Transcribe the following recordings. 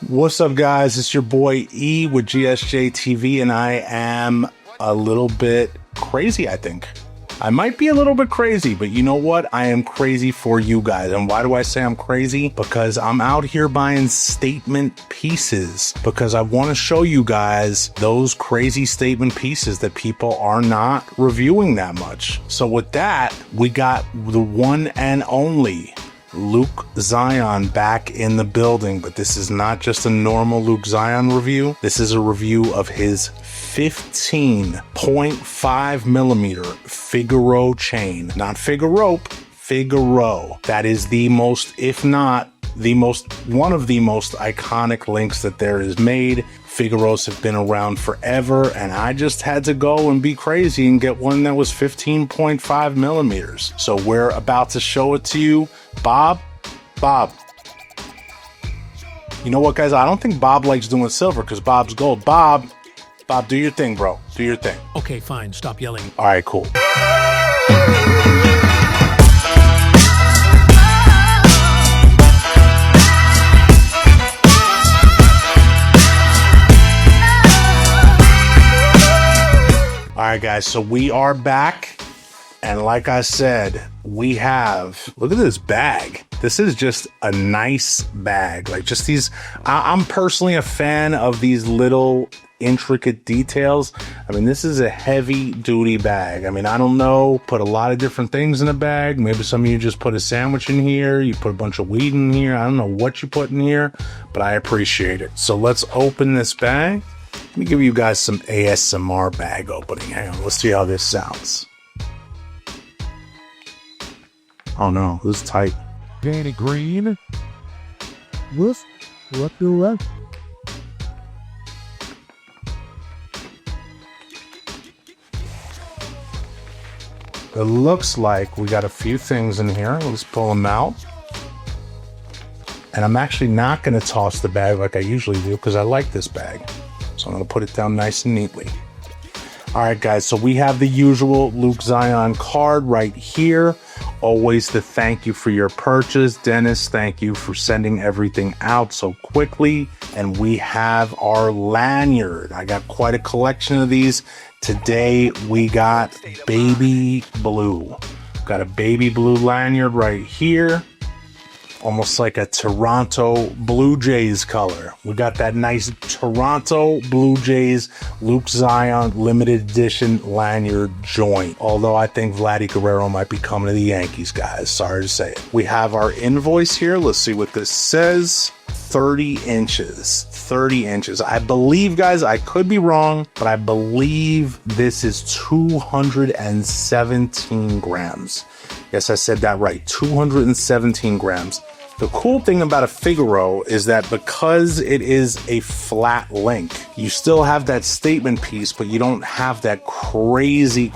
What's up, guys? It's your boy E with GSJ TV, and I am a little bit crazy, I think. I might be a little bit crazy, but you know what? I am crazy for you guys. And why do I say I'm crazy? Because I'm out here buying statement pieces, because I want to show you guys those crazy statement pieces that people are not reviewing that much. So with that, we got the one and only Luke Zion back in the building, but this is not just a normal Luke Zion review. This is a review of his 15.5mm Figaro chain. Not Figaro, Figaro. That is the most, if not the most, one of the most iconic links that there is made. Figaros have been around forever, and I just had to go and be crazy and get one that was 15.5 millimeters. So we're about to show it to you. Bob. You know what, guys? I don't think Bob likes doing silver because Bob's gold. Bob, do your thing, bro. Do your thing. Okay, fine. Stop yelling. All right, cool. All right, guys, so we are back, and like I said, we have, look at this bag. This is just a nice bag. Like, just these, I'm personally a fan of these little intricate details. I mean, this is a heavy duty bag. I mean, I don't know, put a lot of different things in a bag. Maybe some of you just put a sandwich in here, you put a bunch of weed in here. I don't know what you put in here, but I appreciate it. So let's open this bag. Let me give you guys some ASMR bag opening. Hang on, let's see how this sounds. Oh no, this is tight. Danny Green. What do that? It looks like we got a few things in here. Let's pull them out. And I'm actually not going to toss the bag like I usually do because I like this bag. So I'm going to put it down nice and neatly. All right, guys, so we have the usual Luke Zion card right here. Always the thank you for your purchase. Dennis, thank you for sending everything out so quickly. And we have our lanyard. I got quite a collection of these. Today, we got baby blue. Got a baby blue lanyard right here. Almost like a Toronto Blue Jays color. We got that nice Toronto Blue Jays Luke Zion limited edition lanyard joint. Although I think Vladdy Guerrero might be coming to the Yankees, guys. Sorry to say it. We have our invoice here. Let's see what this says. 30 inches. 30 inches. I believe, guys, I could be wrong, but I believe this is 217 grams. Yes, I said that right. 217 grams. The cool thing about a Figaro is that because it is a flat link, you still have that statement piece, but you don't have that crazy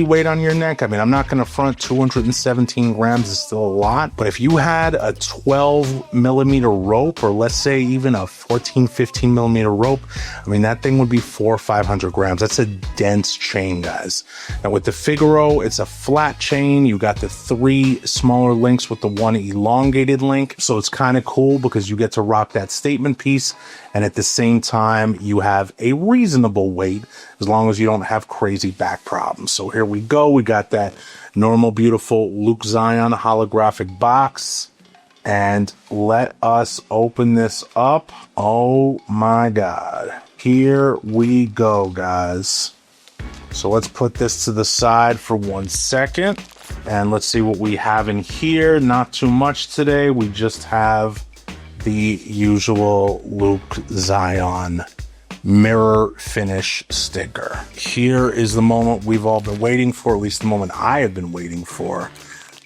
weight on your neck. I mean, I'm not going to front, 217 grams is still a lot, but if you had a 12 millimeter rope, or let's say even a 15 millimeter rope, I mean, that thing would be 400 or 500 grams. That's a dense chain, guys. Now with the Figaro, it's a flat chain. You got the 3 smaller links with the 1 elongated link. So it's kind of cool because you get to rock that statement piece, and at the same time you have a reasonable weight as long as you don't have crazy back problems. So here we go. We got that normal beautiful Luke Zion holographic box, and let us open this up. Oh my god, here we go, guys. So let's put this to the side for 1 second. And let's see what we have in here. Not too much today. We just have the usual Luke Zion mirror finish sticker. Here is the moment we've all been waiting for, at least the moment I have been waiting for.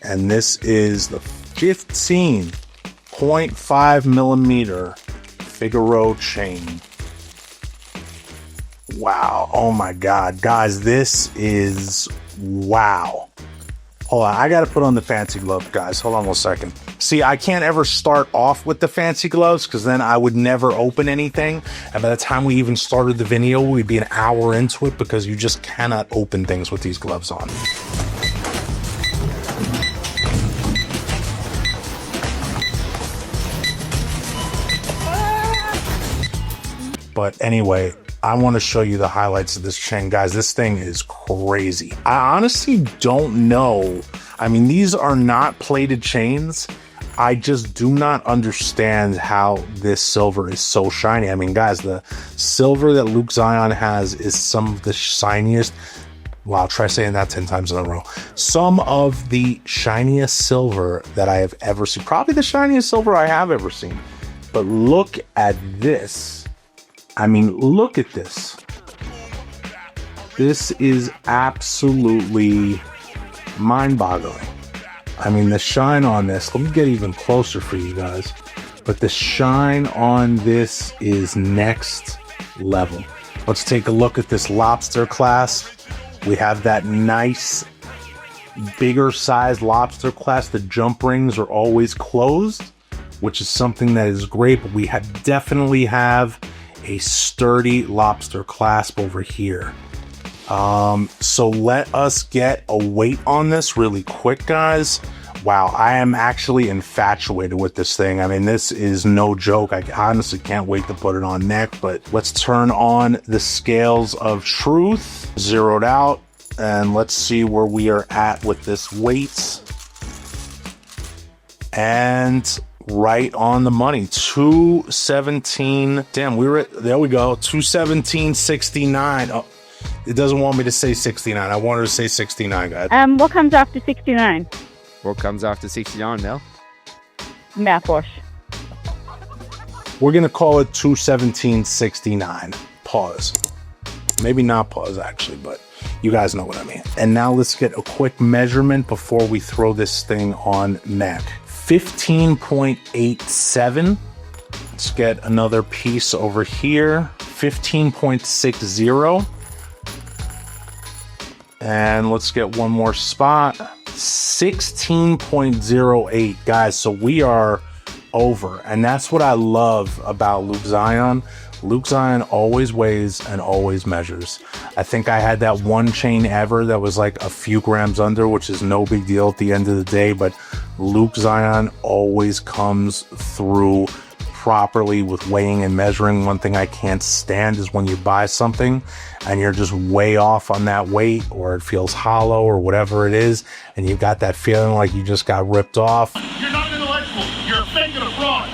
And this is the 15.5 millimeter Figaro chain. Wow. Oh my God. Guys, this is wow. Hold on, I gotta put on the fancy gloves, guys. Hold on 1 second. See, I can't ever start off with the fancy gloves because then I would never open anything. And by the time we even started the video, we'd be an hour into it because you just cannot open things with these gloves on. But anyway, I want to show you the highlights of this chain. Guys, this thing is crazy. I honestly don't know. I mean, these are not plated chains. I just do not understand how this silver is so shiny. I mean, guys, the silver that Luke Zion has is some of the shiniest. Wow, I'll try saying that 10 times in a row. Some of the shiniest silver that I have ever seen. Probably the shiniest silver I have ever seen. But look at this. I mean, look at this. This is absolutely mind-boggling. I mean, the shine on this, let me get even closer for you guys. But the shine on this is next level. Let's take a look at this lobster clasp. We have that nice, bigger size lobster clasp. The jump rings are always closed, which is something that is great. But we definitely have a sturdy lobster clasp over here. So let us get a weight on this really quick, guys. Wow, I am actually infatuated with this thing. I mean, this is no joke. I honestly can't wait to put it on neck, but let's turn on the scales of truth, zeroed out, and let's see where we are at with this weight. And right on the money, 217. Damn, we were at, there we go, 217.69. Oh, it doesn't want me to say 69. I wanted to say 69, guys. What comes after 69? What comes after 69, Mel? Mouthwash. We're going to call it 217.69. Pause. Maybe not pause, actually, but you guys know what I mean. And now let's get a quick measurement before we throw this thing on neck. 15.87. Let's get another piece over here. 15.60. And let's get one more spot. 16.08, guys. So we are over. And that's what I love about Luke Zion. Luke Zion always weighs and always measures. I think I had that one chain ever that was like a few grams under, which is no big deal at the end of the day. But Luke Zion always comes through properly with weighing and measuring. One thing I can't stand is when you buy something and you're just way off on that weight, or it feels hollow or whatever it is, and you've got that feeling like you just got ripped off. You're not an intellectual. You're a fake and a fraud.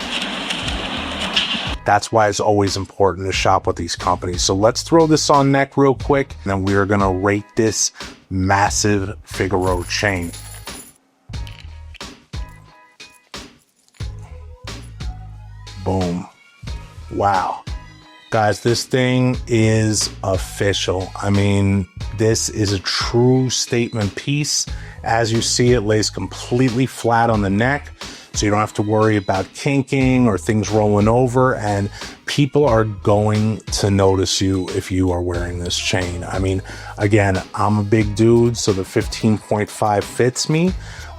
That's why it's always important to shop with these companies. So let's throw this on neck real quick, and then we are going to rate this massive Figaro chain. Boom. Wow. Guys, this thing is official. I mean, this is a true statement piece. As you see, it lays completely flat on the neck, so you don't have to worry about kinking or things rolling over, and people are going to notice you if you are wearing this chain. I mean, again, I'm a big dude, so the 15.5 fits me.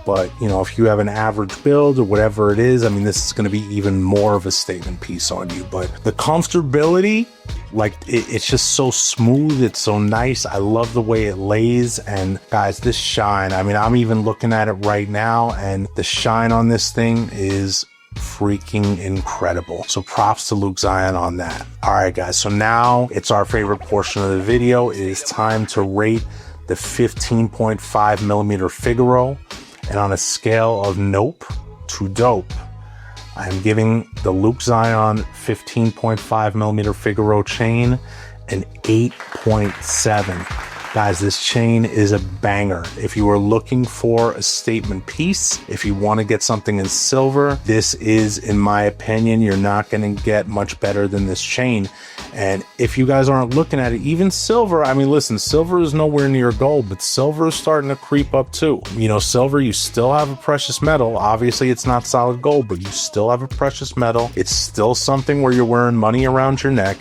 But, you know, if you have an average build or whatever it is, I mean, this is going to be even more of a statement piece on you. But the comfortability, like, it's just so smooth. It's so nice. I love the way it lays. And guys, this shine, I mean, I'm even looking at it right now, and the shine on this thing is freaking incredible. So props to Luke Zion on that. All right, guys. So now it's our favorite portion of the video. It is time to rate the 15.5mm Figaro. And on a scale of nope to dope, I'm giving the Luke Zion 15.5mm Figaro chain an 8.7. Guys, this chain is a banger. If you are looking for a statement piece, if you want to get something in silver, this is, in my opinion, you're not going to get much better than this chain. And if you guys aren't looking at it, even silver, I mean, listen, silver is nowhere near gold, but silver is starting to creep up too. You know, silver, you still have a precious metal. Obviously, it's not solid gold, but you still have a precious metal. It's still something where you're wearing money around your neck.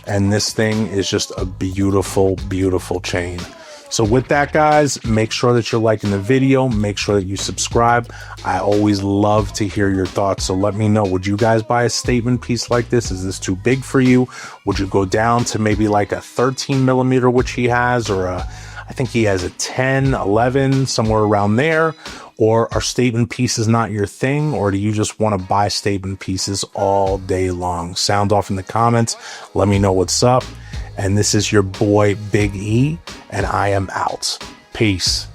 And this thing is just a beautiful, beautiful chain. So with that, guys, make sure that you're liking the video. Make sure that you subscribe. I always love to hear your thoughts. So let me know, would you guys buy a statement piece like this? Is this too big for you? Would you go down to maybe like a 13mm, which he has, or a, I think he has a 10, 11, somewhere around there. Or are statement pieces not your thing? Or do you just want to buy statement pieces all day long? Sound off in the comments. Let me know what's up. And this is your boy, Big E, and I am out. Peace.